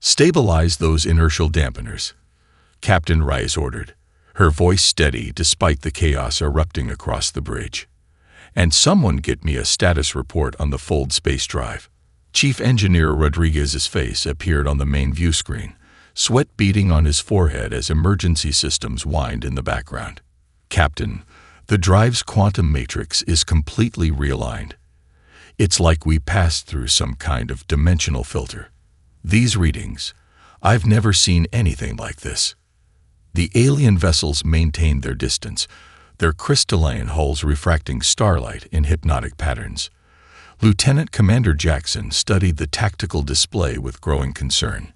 "Stabilize those inertial dampeners," Captain Rice ordered, her voice steady despite the chaos erupting across the bridge. "And someone get me a status report on the Fold space drive." Chief Engineer Rodriguez's face appeared on the main view screen, sweat beading on his forehead as emergency systems whined in the background. "Captain, the drive's quantum matrix is completely realigned. It's like we passed through some kind of dimensional filter. These readings, I've never seen anything like this." The alien vessels maintained their distance, their crystalline hulls refracting starlight in hypnotic patterns. Lieutenant Commander Jackson studied the tactical display with growing concern.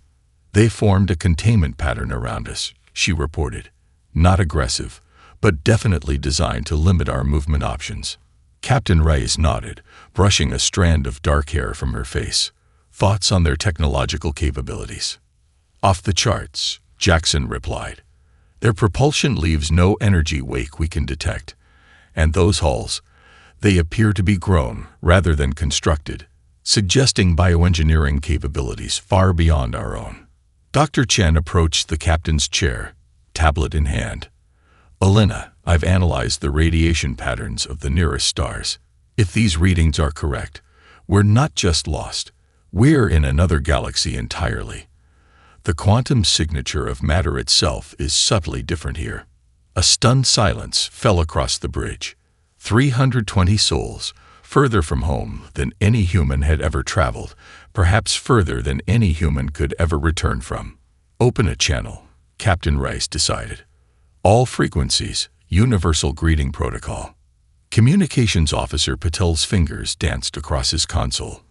"They formed a containment pattern around us," she reported. "Not aggressive, but definitely designed to limit our movement options." Captain Rice nodded, brushing a strand of dark hair from her face. "Thoughts on their technological capabilities?" "Off the charts," Jackson replied. "Their propulsion leaves no energy wake we can detect. And those hulls, they appear to be grown rather than constructed, suggesting bioengineering capabilities far beyond our own." Dr. Chen approached the captain's chair, tablet in hand. "Elena, I've analyzed the radiation patterns of the nearest stars. If these readings are correct, we're not just lost. We're in another galaxy entirely. The quantum signature of matter itself is subtly different here." A stunned silence fell across the bridge. 320 souls, further from home than any human had ever traveled, perhaps further than any human could ever return from. "Open a channel," Captain Rice decided. "All frequencies, universal greeting protocol." Communications Officer Patel's fingers danced across his console.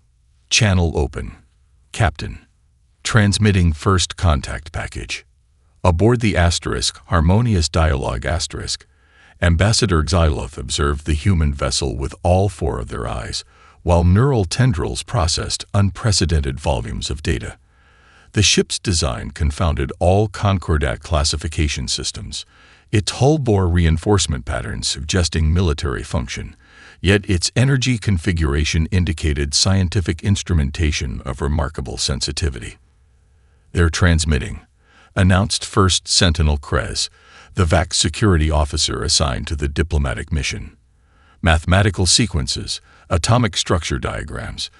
"Channel open. Captain. Transmitting first contact package." Aboard the Harmonious Dialogue Ambassador Xyloth observed the human vessel with all four of their eyes, while neural tendrils processed unprecedented volumes of data. The ship's design confounded all Concordat classification systems, its hull bore reinforcement patterns suggesting military function, yet its energy configuration indicated scientific instrumentation of remarkable sensitivity. "They're transmitting," announced First Sentinel Krez, the VAC security officer assigned to the diplomatic mission. "Mathematical sequences, atomic structure diagrams,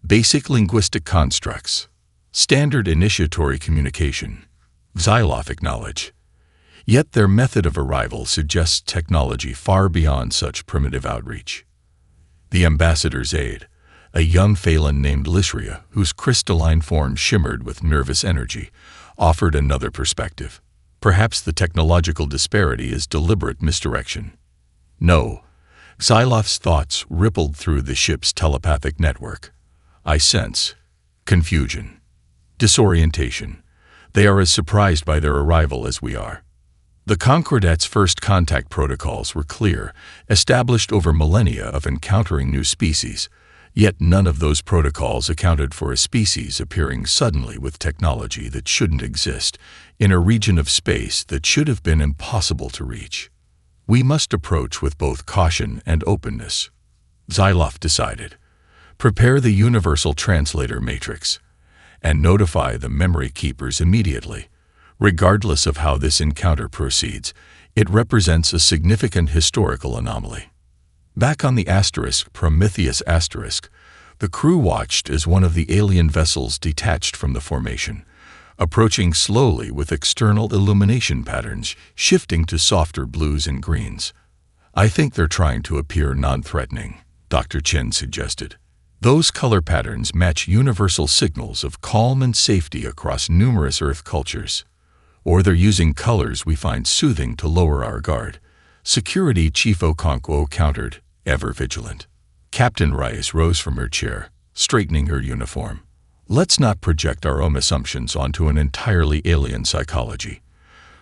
basic linguistic constructs, standard initiatory communication," Xyloth acknowledged. Yet their method of arrival suggests technology far beyond such primitive outreach. The ambassador's aide, a young Phelan named Lysria, whose crystalline form shimmered with nervous energy, offered another perspective. "Perhaps the technological disparity is deliberate misdirection." "No." Xyloth's thoughts rippled through the ship's telepathic network. "I sense confusion, disorientation. They are as surprised by their arrival as we are." The Concordat's first contact protocols were clear, established over millennia of encountering new species, yet none of those protocols accounted for a species appearing suddenly with technology that shouldn't exist, in a region of space that should have been impossible to reach. "We must approach with both caution and openness," Xyloth decided. "Prepare the Universal Translator Matrix, and notify the memory keepers immediately. Regardless of how this encounter proceeds, it represents a significant historical anomaly." Back on the Prometheus *, the crew watched as one of the alien vessels detached from the formation, approaching slowly with external illumination patterns shifting to softer blues and greens. "I think they're trying to appear non-threatening," Dr. Chen suggested. "Those color patterns match universal signals of calm and safety across numerous Earth cultures. Or they're using colors we find soothing to lower our guard," Security Chief Okonkwo countered, ever vigilant. Captain Rice rose from her chair, straightening her uniform. "Let's not project our own assumptions onto an entirely alien psychology.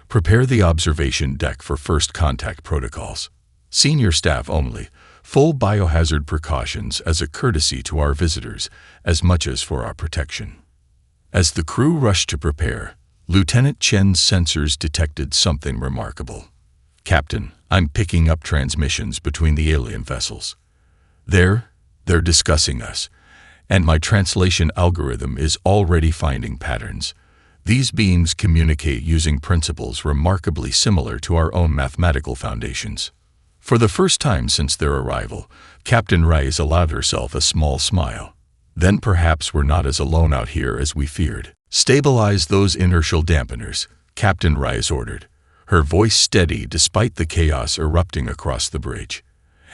Prepare the observation deck for first contact protocols. Senior staff only, full biohazard precautions as a courtesy to our visitors, as much as for our protection." As the crew rushed to prepare, Lieutenant Chen's sensors detected something remarkable. "Captain, I'm picking up transmissions between the alien vessels. They're discussing us, and my translation algorithm is already finding patterns. These beings communicate using principles remarkably similar to our own mathematical foundations. For the first time since their arrival, Captain Rice allowed herself a small smile. Then perhaps we're not as alone out here as we feared. Stabilize those inertial dampeners, Captain Rice ordered, her voice steady despite the chaos erupting across the bridge.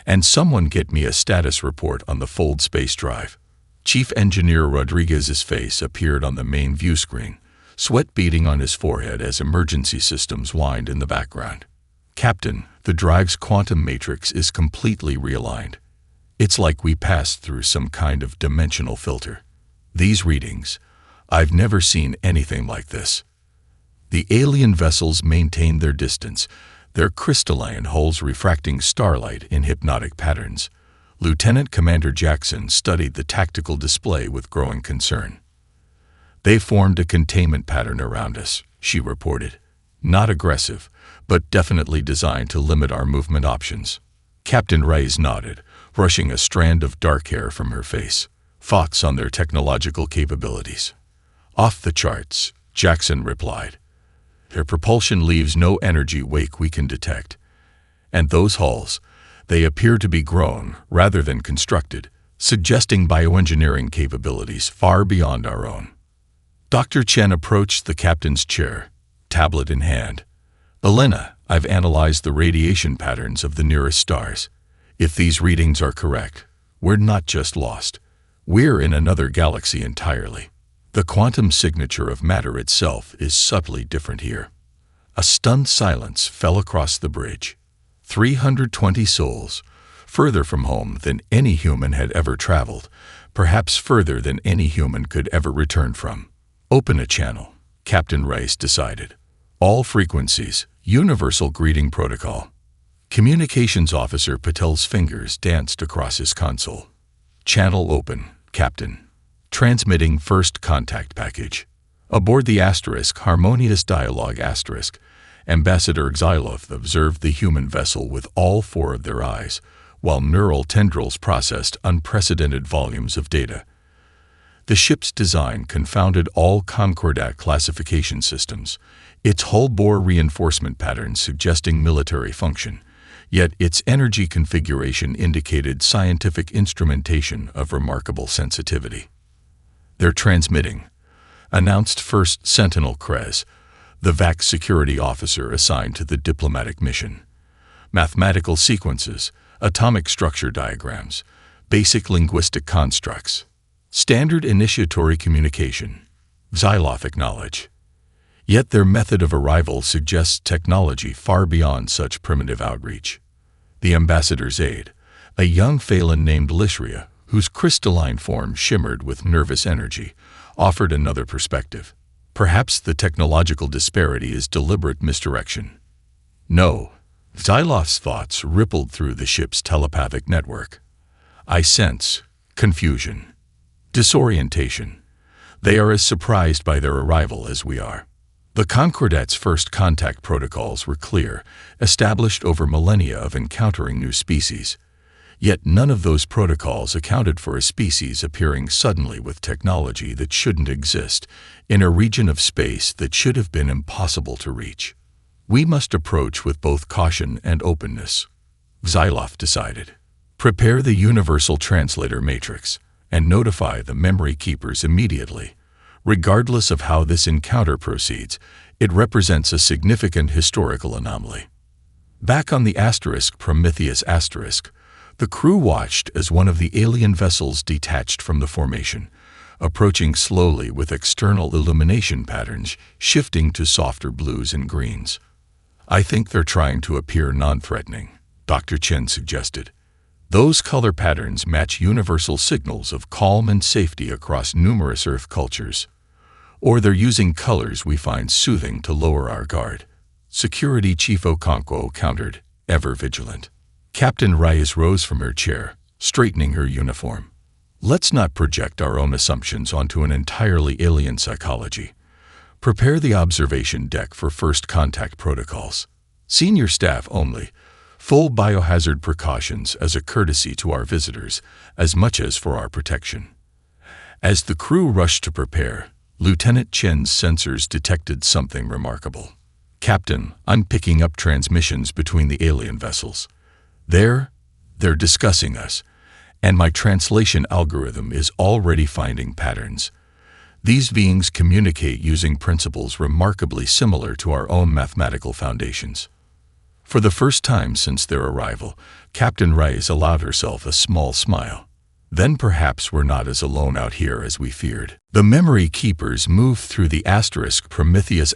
And someone get me a status report on the Fold space drive. Chief Engineer Rodriguez's face appeared on the main view screen, sweat beading on his forehead as emergency systems whined in the background. Captain, the drive's quantum matrix is completely realigned. It's like we passed through some kind of dimensional filter. These readings, I've never seen anything like this. The alien vessels maintained their distance, their crystalline hulls refracting starlight in hypnotic patterns. Lieutenant Commander Jackson studied the tactical display with growing concern. They formed a containment pattern around us, she reported. Not aggressive, but definitely designed to limit our movement options. Captain Rice nodded, brushing a strand of dark hair from her face. Thoughts on their technological capabilities? Off the charts, Jackson replied. Their propulsion leaves no energy wake we can detect. And those hulls, they appear to be grown rather than constructed, suggesting bioengineering capabilities far beyond our own. Dr. Chen approached the captain's chair, tablet in hand. Elena, I've analyzed the radiation patterns of the nearest stars. If these readings are correct, we're not just lost. We're in another galaxy entirely. The quantum signature of matter itself is subtly different here. A stunned silence fell across the bridge. 320 souls, further from home than any human had ever traveled, perhaps further than any human could ever return from. Open a channel, Captain Rice decided. All frequencies, universal greeting protocol. Communications Officer Patel's fingers danced across his console. Channel open, Captain. Transmitting first contact package. Aboard the Asterisk Harmonious Dialogue Asterisk, Ambassador Xyloth observed the human vessel with all four of their eyes, while neural tendrils processed unprecedented volumes of data. The ship's design confounded all Concordat classification systems, its hull-bore reinforcement patterns suggesting military function, yet its energy configuration indicated scientific instrumentation of remarkable sensitivity. They're transmitting, announced First Sentinel Krez, the VAC security officer assigned to the diplomatic mission. Mathematical sequences, atomic structure diagrams, basic linguistic constructs. Standard initiatory communication. Xylothic knowledge. Yet their method of arrival suggests technology far beyond such primitive outreach. The ambassador's aide, a young Phelan named Lishria, whose crystalline form shimmered with nervous energy, offered another perspective. Perhaps the technological disparity is deliberate misdirection. No. Xyloth's thoughts rippled through the ship's telepathic network. I sense confusion, disorientation. They are as surprised by their arrival as we are. The Concordat's first contact protocols were clear, established over millennia of encountering new species. Yet none of those protocols accounted for a species appearing suddenly with technology that shouldn't exist, in a region of space that should have been impossible to reach. We must approach with both caution and openness, Xyloth decided. Prepare the Universal Translator Matrix, and notify the memory keepers immediately. Regardless of how this encounter proceeds, it represents a significant historical anomaly. Back on the Asterisk Prometheus Asterisk, the crew watched as one of the alien vessels detached from the formation, approaching slowly with external illumination patterns shifting to softer blues and greens. I think they're trying to appear non-threatening, Dr. Chen suggested. Those color patterns match universal signals of calm and safety across numerous Earth cultures. Or they're using colors we find soothing to lower our guard. Security Chief Okonkwo countered, ever vigilant. Captain Rice rose from her chair, straightening her uniform. Let's not project our own assumptions onto an entirely alien psychology. Prepare the observation deck for first contact protocols. Senior staff only. Full biohazard precautions as a courtesy to our visitors, as much as for our protection. As the crew rushed to prepare, Lieutenant Chen's sensors detected something remarkable. "Captain, I'm picking up transmissions between the alien vessels. They're discussing us, and my translation algorithm is already finding patterns. These beings communicate using principles remarkably similar to our own mathematical foundations." For the first time since their arrival, Captain Rice allowed herself a small smile. Then perhaps we're not as alone out here as we feared. The memory keepers moved through the Prometheus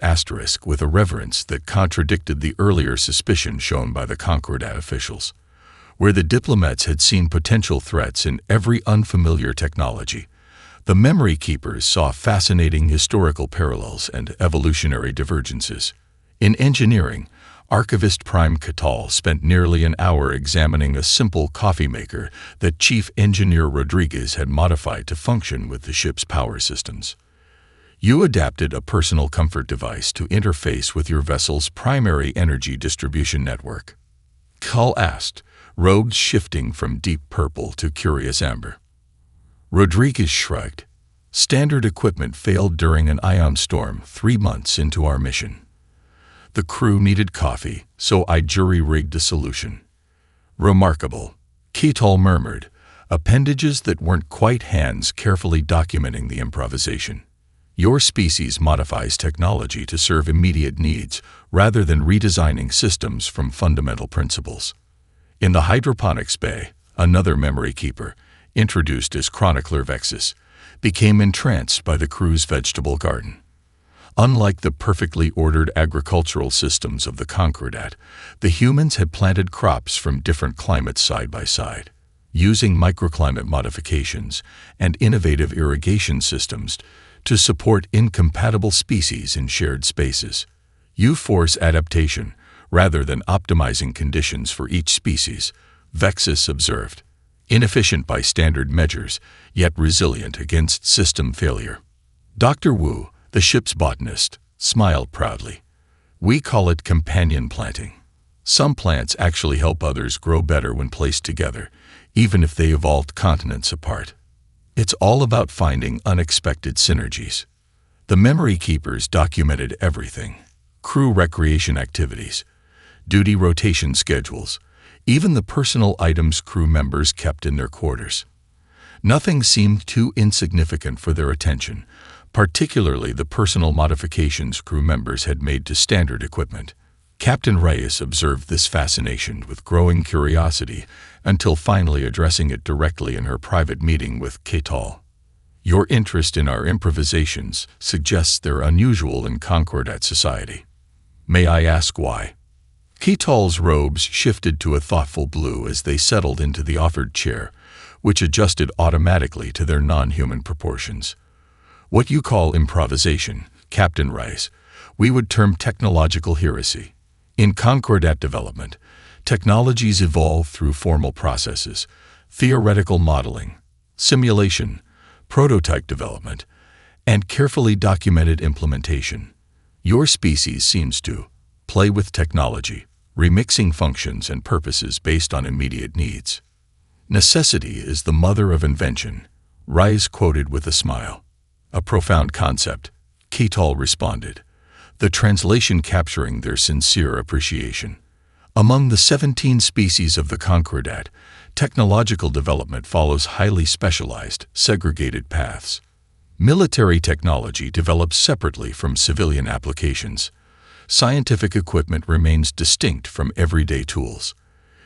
with a reverence that contradicted the earlier suspicion shown by the Concordat officials. Where the diplomats had seen potential threats in every unfamiliar technology, the memory keepers saw fascinating historical parallels and evolutionary divergences. In engineering, Archivist Prime Catal spent nearly an hour examining a simple coffee maker that Chief Engineer Rodriguez had modified to function with the ship's power systems. You adapted a personal comfort device to interface with your vessel's primary energy distribution network. Cal asked, robes shifting from deep purple to curious amber. Rodriguez shrugged. Standard equipment failed during an ion storm 3 months into our mission. The crew needed coffee, so I jury-rigged a solution. Remarkable, Ketal murmured, appendages that weren't quite hands carefully documenting the improvisation. Your species modifies technology to serve immediate needs rather than redesigning systems from fundamental principles. In the hydroponics bay, another memory keeper, introduced as Chronicler Vexus, became entranced by the crew's vegetable garden. Unlike the perfectly ordered agricultural systems of the Concordat, the humans had planted crops from different climates side by side, using microclimate modifications and innovative irrigation systems to support incompatible species in shared spaces. You force adaptation rather than optimizing conditions for each species, Vexus observed, inefficient by standard measures, yet resilient against system failure. Dr. Wu, the ship's botanist, smiled proudly. We call it companion planting. Some plants actually help others grow better when placed together, even if they evolved continents apart. It's all about finding unexpected synergies. The memory keepers documented everything: crew recreation activities, duty rotation schedules, even the personal items crew members kept in their quarters. Nothing seemed too insignificant for their attention, particularly the personal modifications crew members had made to standard equipment. Captain Reyes observed this fascination with growing curiosity until finally addressing it directly in her private meeting with Ketal. Your interest in our improvisations suggests they're unusual in Concordat society. May I ask why? Ketal's robes shifted to a thoughtful blue as they settled into the offered chair, which adjusted automatically to their non-human proportions. What you call improvisation, Captain Rice, we would term technological heresy. In Concordat development, technologies evolve through formal processes, theoretical modeling, simulation, prototype development, and carefully documented implementation. Your species seems to play with technology, remixing functions and purposes based on immediate needs. Necessity is the mother of invention, Rice quoted with a smile. A profound concept, Ketal responded, the translation capturing their sincere appreciation. Among the 17 species of the Concordat, technological development follows highly specialized, segregated paths. Military technology develops separately from civilian applications. Scientific equipment remains distinct from everyday tools.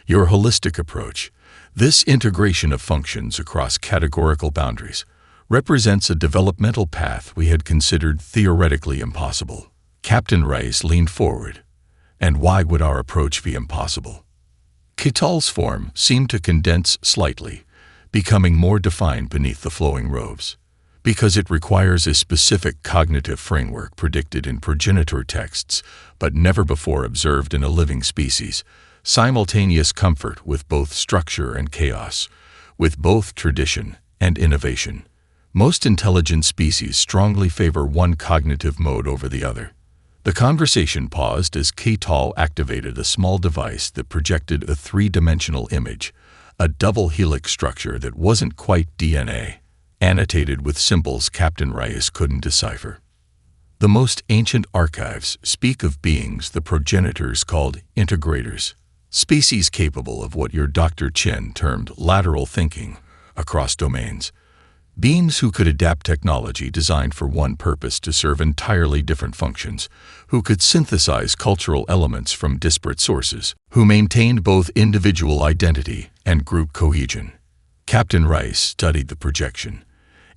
Your holistic approach, this integration of functions across categorical boundaries, represents a developmental path we had considered theoretically impossible. Captain Rice leaned forward. And why would our approach be impossible? Ketal's form seemed to condense slightly, becoming more defined beneath the flowing robes. Because it requires a specific cognitive framework predicted in progenitor texts, but never before observed in a living species, simultaneous comfort with both structure and chaos, with both tradition and innovation. Most intelligent species strongly favor one cognitive mode over the other. The conversation paused as Ketal activated a small device that projected a three-dimensional image, a double helix structure that wasn't quite DNA. annotated with symbols Captain Reyes couldn't decipher. The most ancient archives speak of beings the progenitors called integrators, species capable of what your Dr. Chen termed lateral thinking across domains. Beings who could adapt technology designed for one purpose to serve entirely different functions, who could synthesize cultural elements from disparate sources, who maintained both individual identity and group cohesion. Captain Rice studied the projection.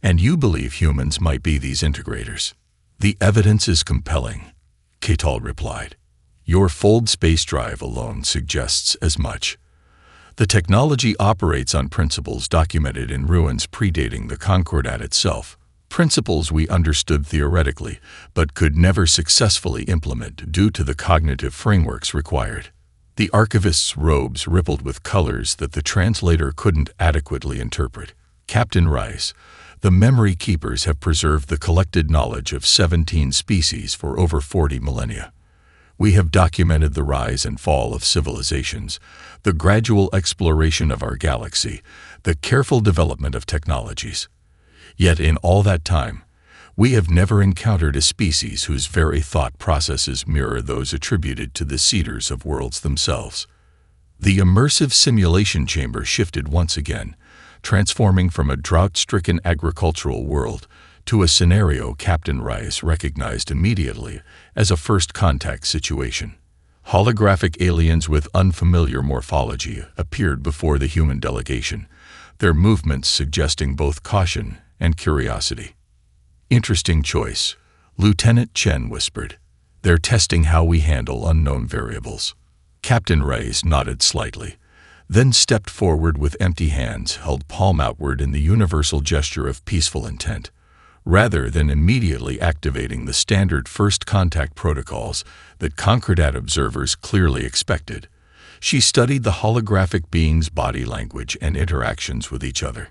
And you believe humans might be these integrators? The evidence is compelling, Catal replied. Your fold space drive alone suggests as much. The technology operates on principles documented in ruins predating the Concordat itself, principles we understood theoretically but could never successfully implement due to the cognitive frameworks required. The archivist's robes rippled with colors that the translator couldn't adequately interpret. Captain Rice, the memory keepers have preserved the collected knowledge of 17 species for over 40 millennia. We have documented the rise and fall of civilizations, the gradual exploration of our galaxy, the careful development of technologies. Yet in all that time, we have never encountered a species whose very thought processes mirror those attributed to the seeders of worlds themselves. The immersive simulation chamber shifted once again, transforming from a drought-stricken agricultural world to a scenario Captain Rice recognized immediately as a first-contact situation. Holographic aliens with unfamiliar morphology appeared before the human delegation, their movements suggesting both caution and curiosity. Interesting choice, Lieutenant Chen whispered. They're testing how we handle unknown variables. Captain Rice nodded slightly, then stepped forward with empty hands held palm outward in the universal gesture of peaceful intent. Rather than immediately activating the standard first contact protocols that Concordat observers clearly expected, she studied the holographic beings' body language and interactions with each other.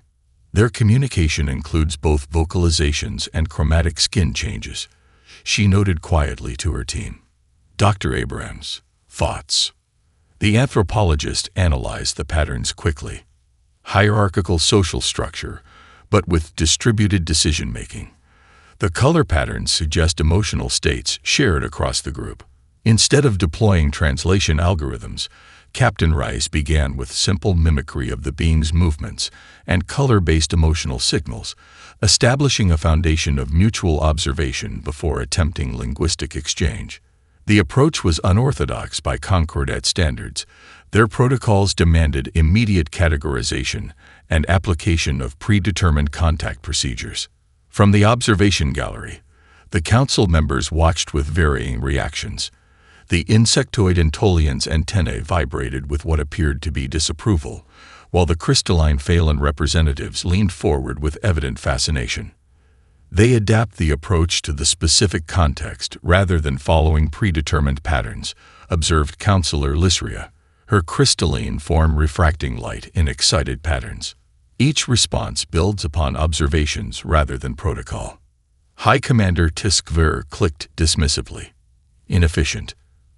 Their communication includes both vocalizations and chromatic skin changes, she noted quietly to her team. Dr. Abrams, thoughts? The anthropologist analyzed the patterns quickly. Hierarchical social structure, but with distributed decision-making. The color patterns suggest emotional states shared across the group. Instead of deploying translation algorithms, Captain Rice began with simple mimicry of the being's movements and color-based emotional signals, establishing a foundation of mutual observation before attempting linguistic exchange. The approach was unorthodox by Concordat standards. Their protocols demanded immediate categorization and application of predetermined contact procedures. From the observation gallery, the council members watched with varying reactions. The insectoid Antolian's antennae vibrated with what appeared to be disapproval, while the crystalline Phelan representatives leaned forward with evident fascination. They adapt the approach to the specific context rather than following predetermined patterns, observed Counselor Lysria, her crystalline form refracting light in excited patterns. Each response builds upon observations rather than protocol. High Commander Tiskver clicked dismissively. Inefficient,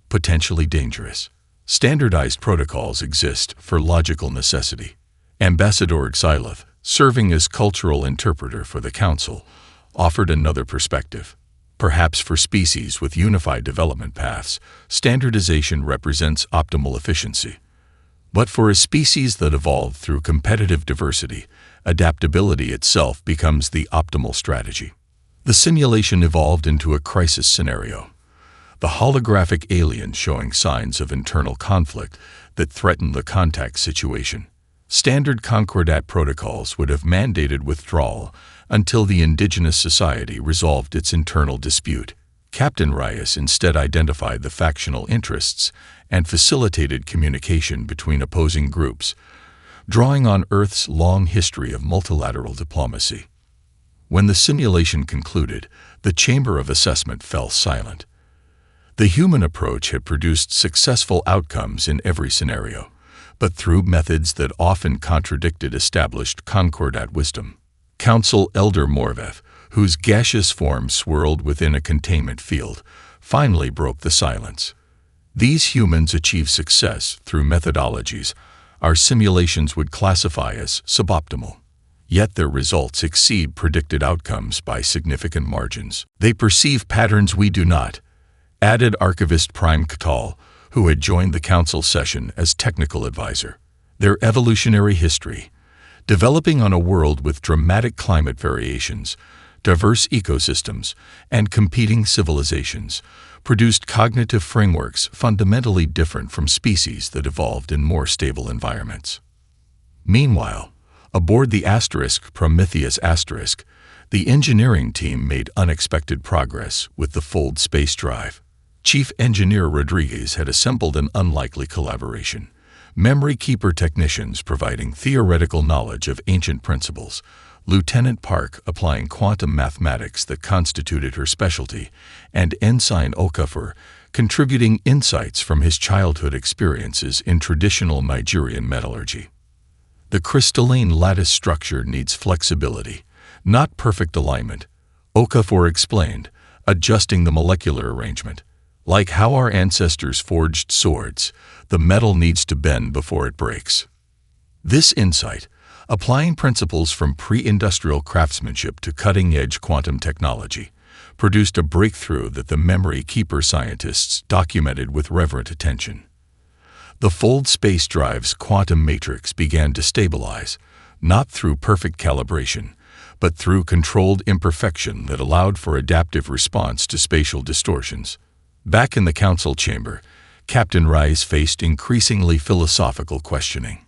potentially dangerous. Standardized protocols exist for logical necessity. Ambassador Xylith, serving as cultural interpreter for the Council, offered another perspective. Perhaps for species with unified development paths, standardization represents optimal efficiency. But for a species that evolved through competitive diversity, adaptability itself becomes the optimal strategy. The simulation evolved into a crisis scenario. The holographic alien showing signs of internal conflict that threatened the contact situation. Standard Concordat protocols would have mandated withdrawal until the indigenous society resolved its internal dispute. Captain Rias instead identified the factional interests and facilitated communication between opposing groups, drawing on Earth's long history of multilateral diplomacy. When the simulation concluded, the Chamber of Assessment fell silent. The human approach had produced successful outcomes in every scenario, but through methods that often contradicted established Concordat wisdom. Council Elder Morveth, whose gaseous form swirled within a containment field, finally broke the silence. These humans achieve success through methodologies our simulations would classify as suboptimal. Yet their results exceed predicted outcomes by significant margins. They perceive patterns we do not, added Archivist Prime Catal, who had joined the council session as technical advisor. Their evolutionary history, developing on a world with dramatic climate variations, diverse ecosystems, and competing civilizations, produced cognitive frameworks fundamentally different from species that evolved in more stable environments. Meanwhile, aboard the Prometheus *, the engineering team made unexpected progress with the Fold space drive. Chief Engineer Rodriguez had assembled an unlikely collaboration. Memory keeper technicians providing theoretical knowledge of ancient principles, Lieutenant Park applying quantum mathematics that constituted her specialty, and Ensign Okafor contributing insights from his childhood experiences in traditional Nigerian metallurgy. The crystalline lattice structure needs flexibility, not perfect alignment, Okafor explained, adjusting the molecular arrangement. Like how our ancestors forged swords, the metal needs to bend before it breaks. This insight, applying principles from pre-industrial craftsmanship to cutting-edge quantum technology, produced a breakthrough that the memory keeper scientists documented with reverent attention. The Fold space drive's quantum matrix began to stabilize, not through perfect calibration, but through controlled imperfection that allowed for adaptive response to spatial distortions. Back in the council chamber, Captain Rice faced increasingly philosophical questioning.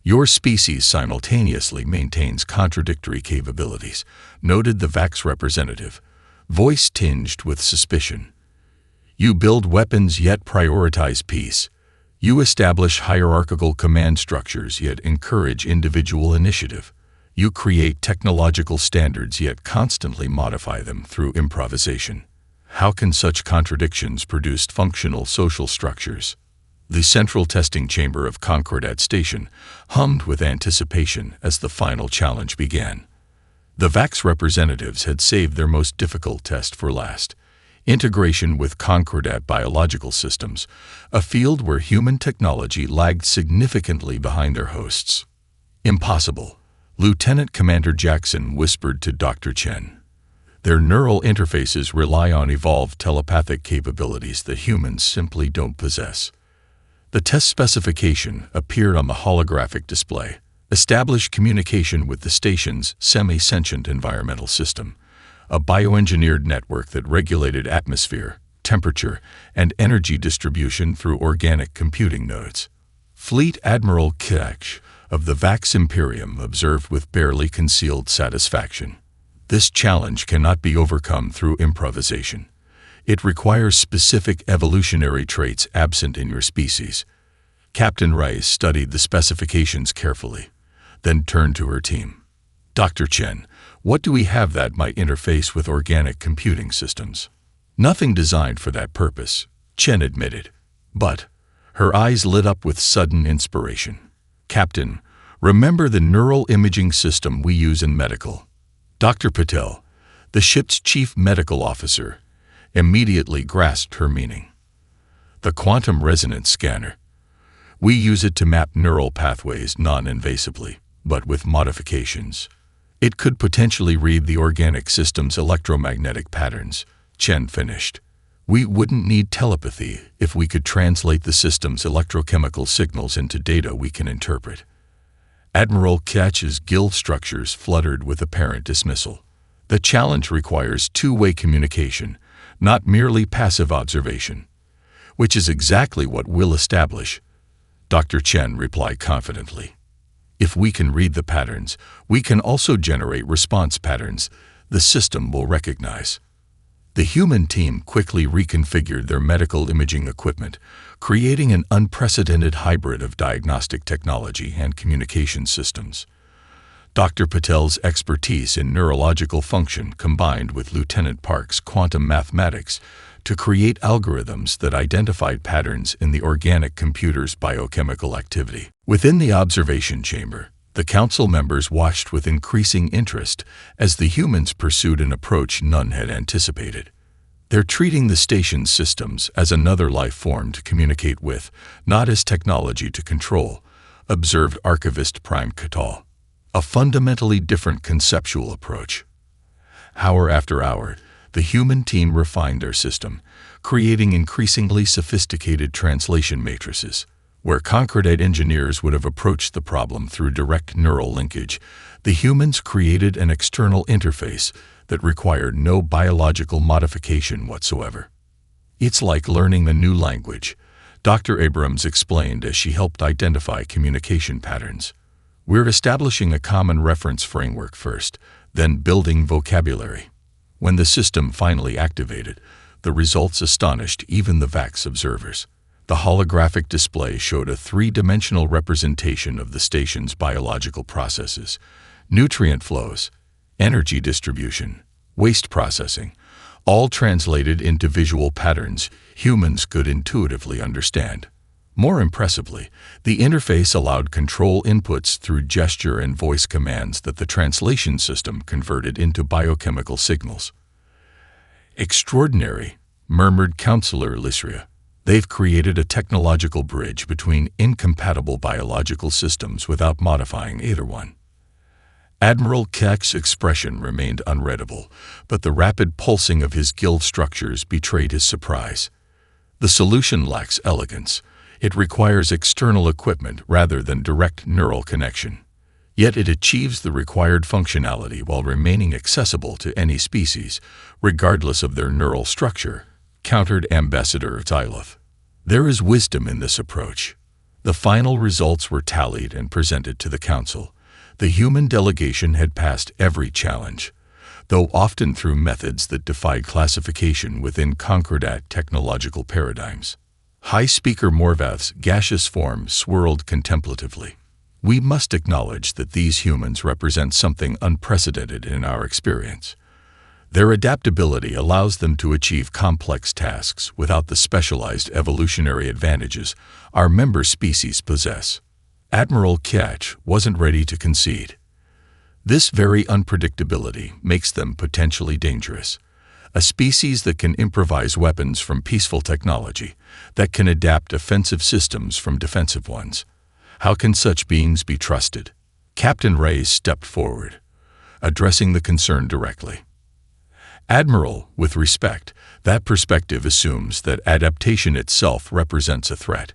Your species simultaneously maintains contradictory capabilities, noted the VAX representative, voice tinged with suspicion. You build weapons yet prioritize peace. You establish hierarchical command structures yet encourage individual initiative. You create technological standards yet constantly modify them through improvisation. How can such contradictions produce functional social structures? The central testing chamber of Concordat Station hummed with anticipation as the final challenge began. The VAX representatives had saved their most difficult test for last: integration with Concordat biological systems, a field where human technology lagged significantly behind their hosts. Impossible, Lieutenant Commander Jackson whispered to Dr. Chen. Their neural interfaces rely on evolved telepathic capabilities that humans simply don't possess. The test specification appeared on the holographic display. Establish communication with the station's semi-sentient environmental system, a bioengineered network that regulated atmosphere, temperature, and energy distribution through organic computing nodes. Fleet Admiral Kach of the Vax Imperium observed with barely concealed satisfaction. This challenge cannot be overcome through improvisation. It requires specific evolutionary traits absent in your species. Captain Rice studied the specifications carefully, then turned to her team. Dr. Chen, what do we have that might interface with organic computing systems? Nothing designed for that purpose, Chen admitted. But her eyes lit up with sudden inspiration. Captain, remember the neural imaging system we use in medical? Dr. Patel, the ship's chief medical officer, immediately grasped her meaning. The quantum resonance scanner. We use it to map neural pathways non-invasively, but with modifications. It could potentially read the organic system's electromagnetic patterns, Chen finished. We wouldn't need telepathy if we could translate the system's electrochemical signals into data we can interpret. Admiral Kach's gill structures fluttered with apparent dismissal. The challenge requires two-way communication, not merely passive observation, which is exactly what we'll establish, Dr. Chen replied confidently. If we can read the patterns, we can also generate response patterns the system will recognize. The human team quickly reconfigured their medical imaging equipment, creating an unprecedented hybrid of diagnostic technology and communication systems. Dr. Patel's expertise in neurological function combined with Lieutenant Park's quantum mathematics to create algorithms that identified patterns in the organic computer's biochemical activity. Within the observation chamber, the council members watched with increasing interest as the humans pursued an approach none had anticipated. They're treating the station's systems as another life form to communicate with, not as technology to control, observed Archivist Prime Catal. A fundamentally different conceptual approach. Hour after hour, the human team refined their system, creating increasingly sophisticated translation matrices. Where Concordat engineers would have approached the problem through direct neural linkage, the humans created an external interface that required no biological modification whatsoever. It's like learning a new language, Dr. Abrams explained as she helped identify communication patterns. We're establishing a common reference framework first, then building vocabulary. When the system finally activated, the results astonished even the VAX observers. The holographic display showed a three-dimensional representation of the station's biological processes, nutrient flows, energy distribution, waste processing, all translated into visual patterns humans could intuitively understand. More impressively, the interface allowed control inputs through gesture and voice commands that the translation system converted into biochemical signals. "Extraordinary," murmured Counselor Lysria. "They've created a technological bridge between incompatible biological systems without modifying either one." Admiral Keck's expression remained unreadable, but the rapid pulsing of his guild structures betrayed his surprise. The solution lacks elegance. It requires external equipment rather than direct neural connection. Yet it achieves the required functionality while remaining accessible to any species, regardless of their neural structure, countered Ambassador Tyloth. There is wisdom in this approach. The final results were tallied and presented to the Council. The human delegation had passed every challenge, though often through methods that defied classification within Concordat technological paradigms. High Speaker Morvath's gaseous form swirled contemplatively. "We must acknowledge that these humans represent something unprecedented in our experience. Their adaptability allows them to achieve complex tasks without the specialized evolutionary advantages our member species possess." Admiral Ketch wasn't ready to concede. This very unpredictability makes them potentially dangerous. A species that can improvise weapons from peaceful technology, that can adapt offensive systems from defensive ones. How can such beings be trusted? Captain Reyes stepped forward, addressing the concern directly. "Admiral, with respect, that perspective assumes that adaptation itself represents a threat.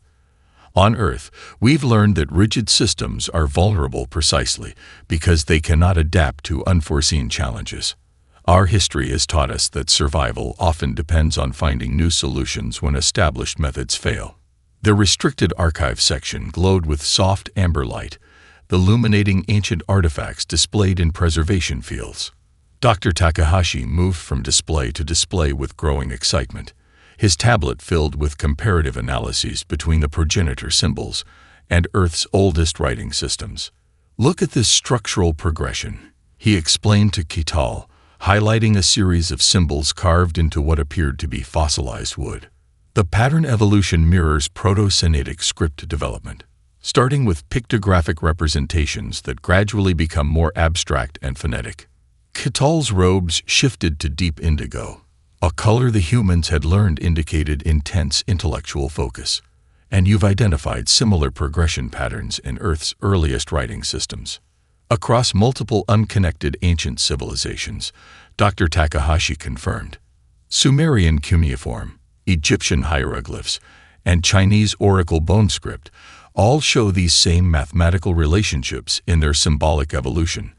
On Earth, we've learned that rigid systems are vulnerable precisely because they cannot adapt to unforeseen challenges. Our history has taught us that survival often depends on finding new solutions when established methods fail." The restricted archive section glowed with soft amber light, illuminating ancient artifacts displayed in preservation fields. Dr. Takahashi moved from display to display with growing excitement, his tablet filled with comparative analyses between the progenitor symbols and Earth's oldest writing systems. "Look at this structural progression," he explained to Kital, highlighting a series of symbols carved into what appeared to be fossilized wood. "The pattern evolution mirrors Proto-Semitic script development, starting with pictographic representations that gradually become more abstract and phonetic." Kital's robes shifted to deep indigo, a color the humans had learned indicated intense intellectual focus. "And you've identified similar progression patterns in Earth's earliest writing systems. Across multiple unconnected ancient civilizations," Dr. Takahashi confirmed. "Sumerian cuneiform, Egyptian hieroglyphs, and Chinese oracle bone script all show these same mathematical relationships in their symbolic evolution,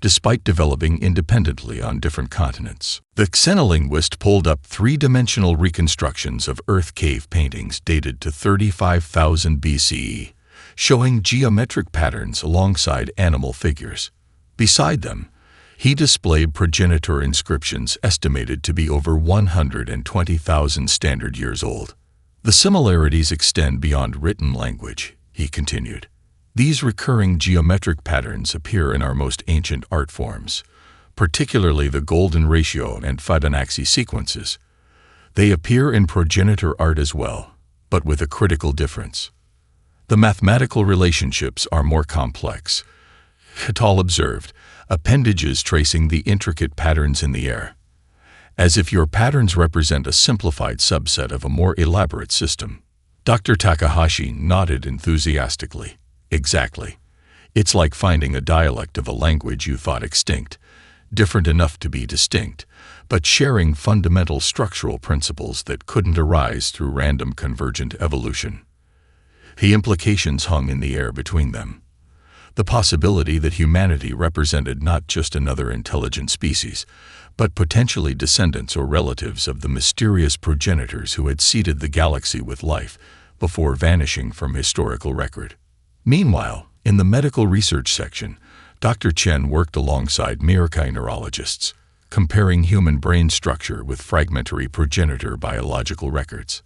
despite developing independently on different continents." The xenolinguist pulled up three-dimensional reconstructions of Earth cave paintings dated to 35,000 BCE, showing geometric patterns alongside animal figures. Beside them, he displayed progenitor inscriptions estimated to be over 120,000 standard years old. "The similarities extend beyond written language," he continued. "These recurring geometric patterns appear in our most ancient art forms, particularly the golden ratio and Fibonacci sequences. They appear in progenitor art as well, but with a critical difference. The mathematical relationships are more complex," Kital observed, appendages tracing the intricate patterns in the air. "As if your patterns represent a simplified subset of a more elaborate system." Dr. Takahashi nodded enthusiastically. "Exactly. It's like finding a dialect of a language you thought extinct, different enough to be distinct, but sharing fundamental structural principles that couldn't arise through random convergent evolution. The implications hung in the air between them. The possibility that humanity represented not just another intelligent species, but potentially descendants or relatives of the mysterious progenitors who had seeded the galaxy with life before vanishing from historical record. Meanwhile, in the medical research section, Dr. Chen worked alongside Mirakai neurologists, comparing human brain structure with fragmentary progenitor biological records.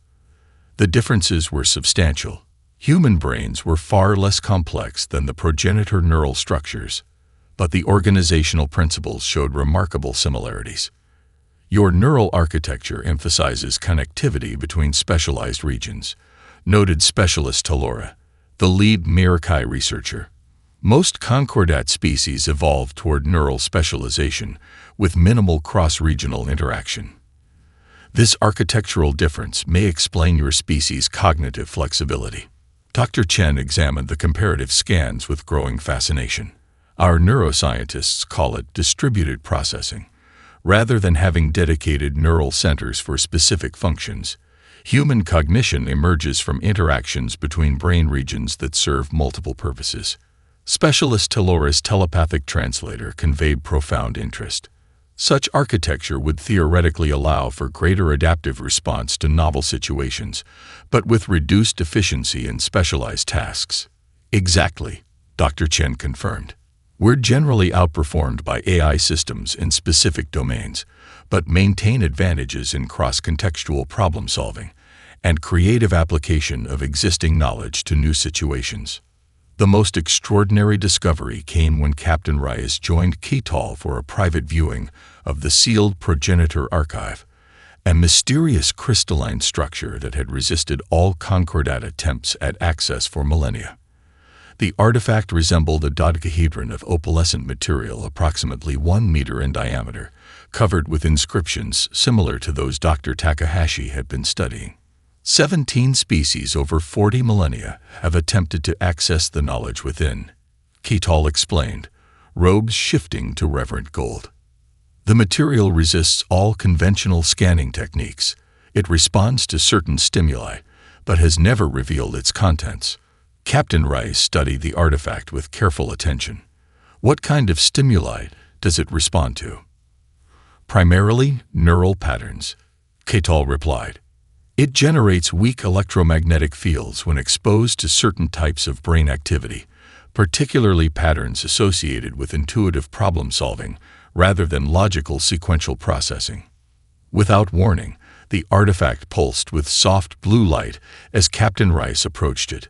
The differences were substantial. Human brains were far less complex than the progenitor neural structures, but the organizational principles showed remarkable similarities. Your neural architecture emphasizes connectivity between specialized regions, noted specialist Talora, the lead Mirakai researcher. Most concordat species evolved toward neural specialization with minimal cross-regional interaction. This architectural difference may explain your species' cognitive flexibility. Dr. Chen examined the comparative scans with growing fascination. Our neuroscientists call it distributed processing. Rather than having dedicated neural centers for specific functions, human cognition emerges from interactions between brain regions that serve multiple purposes. Specialist Talora's telepathic translator conveyed profound interest. Such architecture would theoretically allow for greater adaptive response to novel situations, but with reduced efficiency in specialized tasks. Exactly, Dr. Chen confirmed. We're generally outperformed by AI systems in specific domains, but maintain advantages in cross-contextual problem-solving and creative application of existing knowledge to new situations. The most extraordinary discovery came when Captain Reyes joined Ketal for a private viewing of the sealed progenitor archive, a mysterious crystalline structure that had resisted all concordat attempts at access for millennia. The artifact resembled a dodecahedron of opalescent material approximately 1 meter in diameter, covered with inscriptions similar to those Dr. Takahashi had been studying. 17 species over 40 millennia have attempted to access the knowledge within, Ketal explained, robes shifting to reverent gold. The material resists all conventional scanning techniques. It responds to certain stimuli, but has never revealed its contents. Captain Rice studied the artifact with careful attention. What kind of stimuli does it respond to? Primarily neural patterns, Ketal replied. It generates weak electromagnetic fields when exposed to certain types of brain activity, particularly patterns associated with intuitive problem-solving rather than logical sequential processing. Without warning, the artifact pulsed with soft blue light as Captain Rice approached it,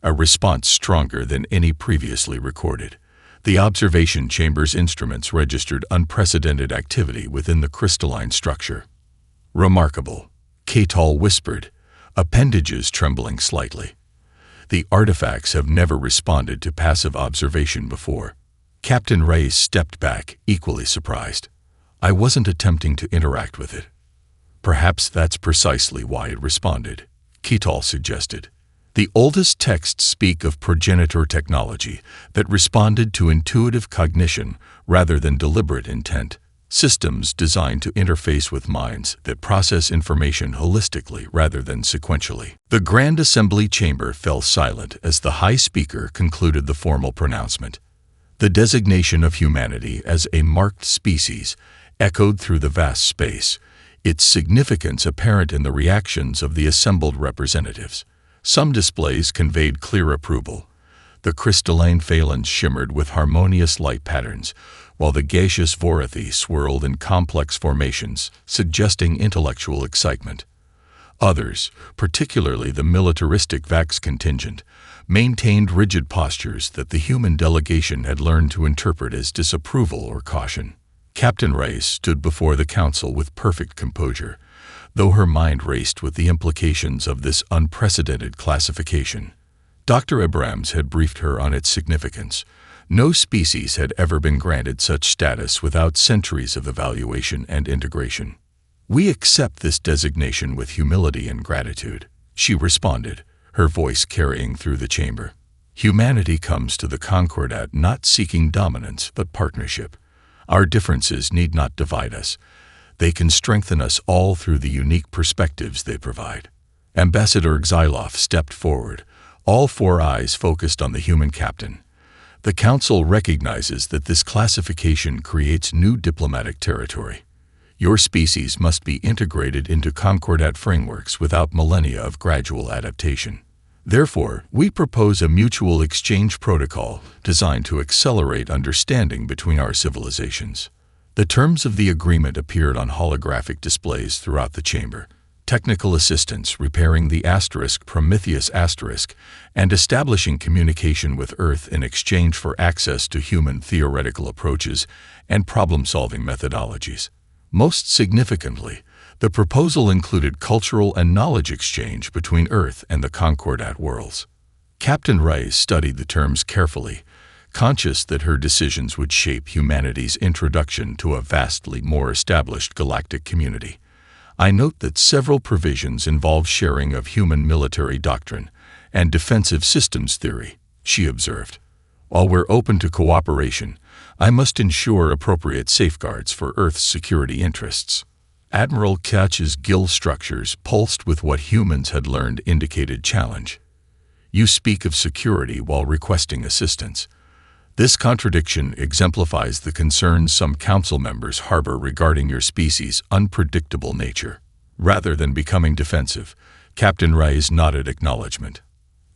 a response stronger than any previously recorded. The observation chamber's instruments registered unprecedented activity within the crystalline structure. Remarkable, Ketal whispered, appendages trembling slightly. The artifacts have never responded to passive observation before. Captain Reyes stepped back, equally surprised. I wasn't attempting to interact with it. Perhaps that's precisely why it responded, Ketal suggested. The oldest texts speak of progenitor technology that responded to intuitive cognition rather than deliberate intent. Systems designed to interface with minds that process information holistically rather than sequentially. The Grand Assembly chamber fell silent as the High Speaker concluded the formal pronouncement. The designation of humanity as a marked species echoed through the vast space, its significance apparent in the reactions of the assembled representatives. Some displays conveyed clear approval. The crystalline phalons shimmered with harmonious light patterns, while the gaseous vorathi swirled in complex formations, suggesting intellectual excitement. Others, particularly the militaristic Vax contingent, maintained rigid postures that the human delegation had learned to interpret as disapproval or caution. Captain Rice stood before the council with perfect composure, though her mind raced with the implications of this unprecedented classification. Dr. Abrams had briefed her on its significance. No species had ever been granted such status without centuries of evaluation and integration. We accept this designation with humility and gratitude, she responded, her voice carrying through the chamber. Humanity comes to the Concordat not seeking dominance but partnership. Our differences need not divide us. They can strengthen us all through the unique perspectives they provide. Ambassador Xyloff stepped forward, all four eyes focused on the human captain. The Council recognizes that this classification creates new diplomatic territory. Your species must be integrated into Concordat frameworks without millennia of gradual adaptation. Therefore, we propose a mutual exchange protocol designed to accelerate understanding between our civilizations. The terms of the agreement appeared on holographic displays throughout the chamber. Technical assistance repairing the Prometheus and establishing communication with Earth in exchange for access to human theoretical approaches and problem-solving methodologies. Most significantly, the proposal included cultural and knowledge exchange between Earth and the Concordat worlds. Captain Rice studied the terms carefully, conscious that her decisions would shape humanity's introduction to a vastly more established galactic community. I note that several provisions involve sharing of human military doctrine and defensive systems theory, she observed. While we're open to cooperation, I must ensure appropriate safeguards for Earth's security interests. Admiral Ketch's gill structures pulsed with what humans had learned indicated challenge. You speak of security while requesting assistance. This contradiction exemplifies the concerns some council members harbor regarding your species' unpredictable nature. Rather than becoming defensive, Captain Rice nodded acknowledgement.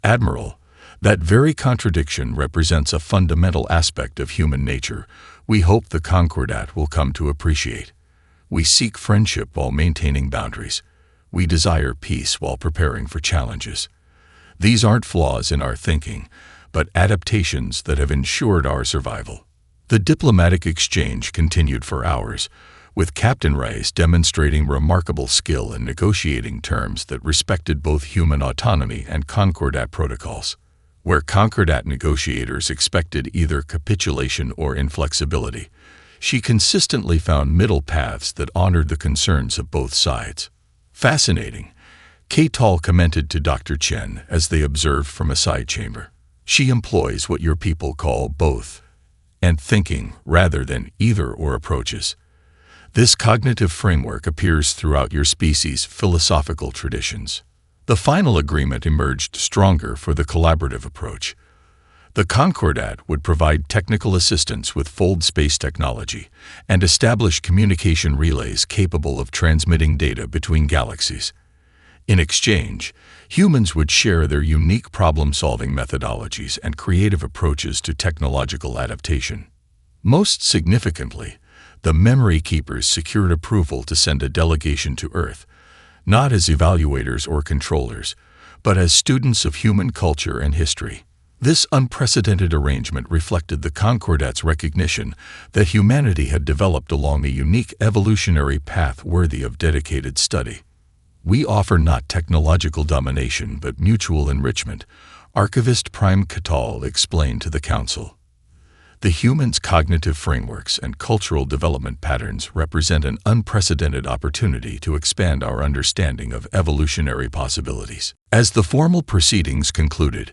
Admiral, that very contradiction represents a fundamental aspect of human nature we hope the Concordat will come to appreciate. We seek friendship while maintaining boundaries. We desire peace while preparing for challenges. These aren't flaws in our thinking, but adaptations that have ensured our survival. The diplomatic exchange continued for hours, with Captain Rice demonstrating remarkable skill in negotiating terms that respected both human autonomy and Concordat protocols. Where Concordat negotiators expected either capitulation or inflexibility, she consistently found middle paths that honored the concerns of both sides. Fascinating, K-Tal commented to Dr. Chen as they observed from a side chamber. She employs what your people call both and thinking rather than either-or approaches. This cognitive framework appears throughout your species' philosophical traditions. The final agreement emerged stronger for the collaborative approach. The Concordat would provide technical assistance with fold space technology and establish communication relays capable of transmitting data between galaxies. In exchange, humans would share their unique problem-solving methodologies and creative approaches to technological adaptation. Most significantly, the Memory Keepers secured approval to send a delegation to Earth, not as evaluators or controllers, but as students of human culture and history. This unprecedented arrangement reflected the Concordat's recognition that humanity had developed along a unique evolutionary path worthy of dedicated study. We offer not technological domination but mutual enrichment, Archivist Prime Catal explained to the Council. The human's cognitive frameworks and cultural development patterns represent an unprecedented opportunity to expand our understanding of evolutionary possibilities. As the formal proceedings concluded,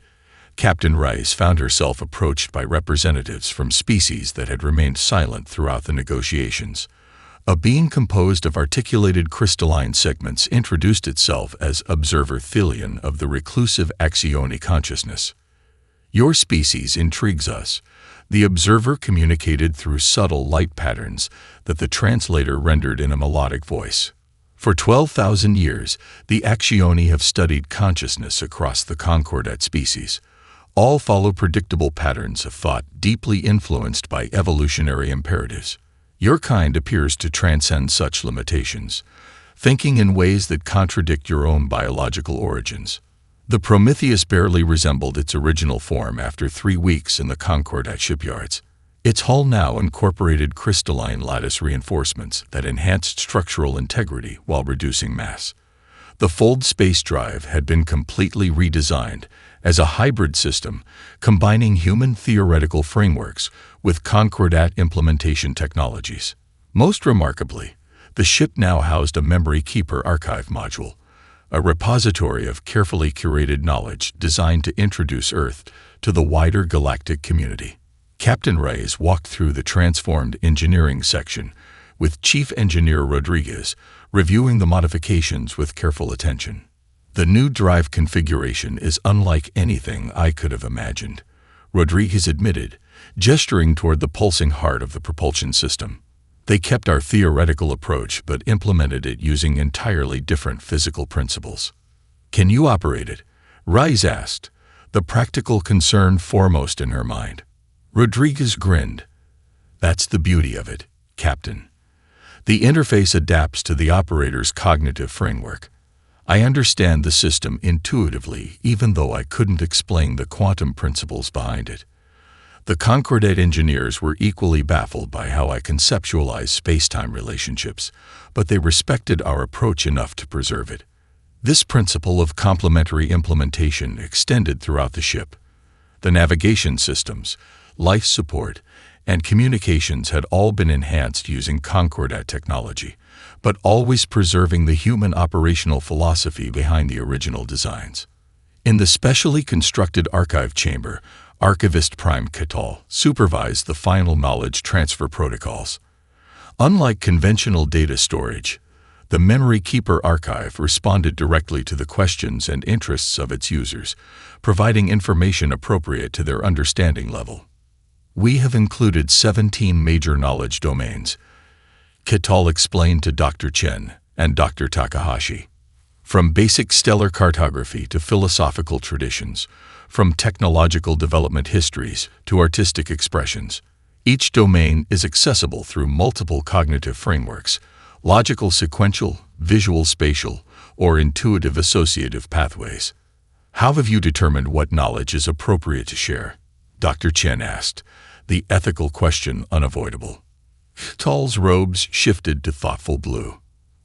Captain Rice found herself approached by representatives from species that had remained silent throughout the negotiations. A being composed of articulated crystalline segments introduced itself as Observer Thelion of the reclusive Axioni consciousness. Your species intrigues us, the observer communicated through subtle light patterns that the translator rendered in a melodic voice. For 12,000 years, the Axioni have studied consciousness across the Concordat species. All follow predictable patterns of thought deeply influenced by evolutionary imperatives. Your kind appears to transcend such limitations, thinking in ways that contradict your own biological origins. The Prometheus barely resembled its original form after 3 weeks in the Concordat shipyards. Its hull now incorporated crystalline lattice reinforcements that enhanced structural integrity while reducing mass. The fold space drive had been completely redesigned as a hybrid system combining human theoretical frameworks with Concordat implementation technologies. Most remarkably, the ship now housed a Memory Keeper archive module, a repository of carefully curated knowledge designed to introduce Earth to the wider galactic community. Captain Reyes walked through the transformed engineering section, with Chief Engineer Rodriguez reviewing the modifications with careful attention. The new drive configuration is unlike anything I could have imagined, Rodriguez admitted, gesturing toward the pulsing heart of the propulsion system. They kept our theoretical approach but implemented it using entirely different physical principles. Can you operate it? Reyes asked, the practical concern foremost in her mind. Rodriguez grinned. That's the beauty of it, Captain. The interface adapts to the operator's cognitive framework. I understand the system intuitively, even though I couldn't explain the quantum principles behind it. The Concordat engineers were equally baffled by how I conceptualize space-time relationships, but they respected our approach enough to preserve it. This principle of complementary implementation extended throughout the ship. The navigation systems, life support, and communications had all been enhanced using Concordat technology, but always preserving the human operational philosophy behind the original designs. In the specially constructed archive chamber, Archivist Prime Catal supervised the final knowledge transfer protocols. Unlike conventional data storage, the Memory Keeper archive responded directly to the questions and interests of its users, providing information appropriate to their understanding level. We have included 17 major knowledge domains, Catal explained to Dr. Chen and Dr. Takahashi. From basic stellar cartography to philosophical traditions, from technological development histories to artistic expressions, each domain is accessible through multiple cognitive frameworks, logical sequential, visual spatial, or intuitive associative pathways. How have you determined what knowledge is appropriate to share? Dr. Chen asked, the ethical question unavoidable. Catal's robes shifted to thoughtful blue.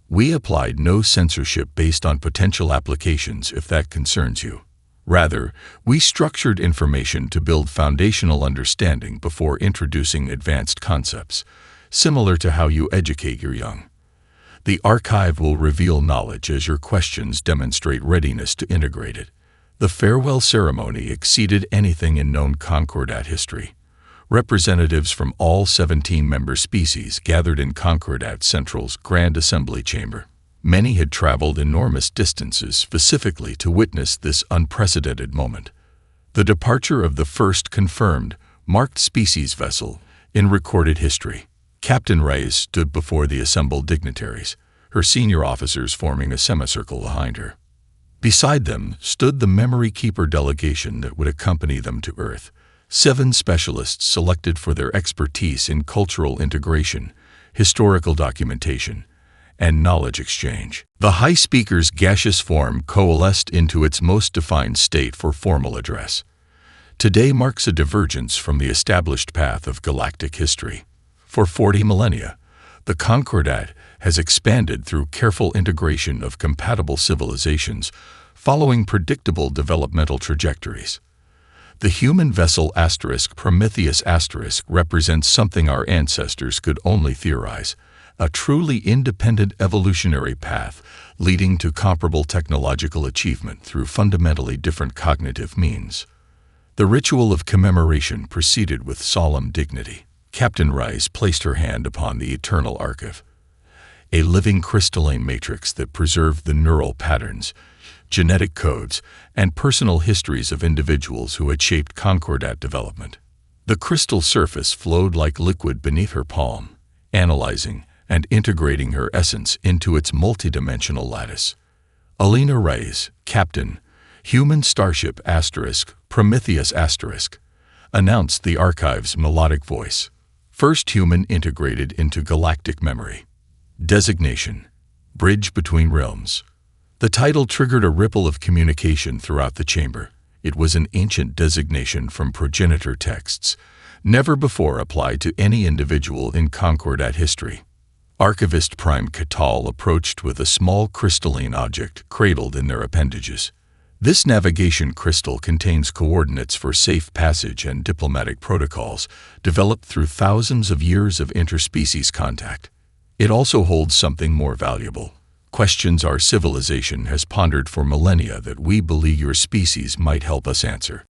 We applied no censorship based on potential applications, if that concerns you. Rather, we structured information to build foundational understanding before introducing advanced concepts, similar to how you educate your young. The archive will reveal knowledge as your questions demonstrate readiness to integrate it. The farewell ceremony exceeded anything in known Concordat history. Representatives from all 17 member species gathered in Concordat Central's Grand Assembly Chamber. Many had traveled enormous distances specifically to witness this unprecedented moment. The departure of the first confirmed, marked species vessel in recorded history. Captain Reyes stood before the assembled dignitaries, her senior officers forming a semicircle behind her. Beside them stood the Memory Keeper delegation that would accompany them to Earth, 7 specialists selected for their expertise in cultural integration, historical documentation, and knowledge exchange. The High Speaker's gaseous form coalesced into its most defined state for formal address. Today marks a divergence from the established path of galactic history. For 40 millennia, the Concordat has expanded through careful integration of compatible civilizations, following predictable developmental trajectories. The human vessel Prometheus represents something our ancestors could only theorize, a truly independent evolutionary path leading to comparable technological achievement through fundamentally different cognitive means. The ritual of commemoration proceeded with solemn dignity. Captain Reyes placed her hand upon the eternal archive, a living crystalline matrix that preserved the neural patterns, genetic codes, and personal histories of individuals who had shaped Concordat development. The crystal surface flowed like liquid beneath her palm, analyzing and integrating her essence into its multidimensional lattice. Alina Reyes, Captain, Human Starship Prometheus announced the archive's melodic voice. First human integrated into galactic memory. Designation: Bridge Between Realms. The title triggered a ripple of communication throughout the chamber. It was an ancient designation from progenitor texts, never before applied to any individual in Concordat history. Archivist Prime Catal approached with a small crystalline object cradled in their appendages. This navigation crystal contains coordinates for safe passage and diplomatic protocols developed through thousands of years of interspecies contact. It also holds something more valuable: questions our civilization has pondered for millennia that we believe your species might help us answer.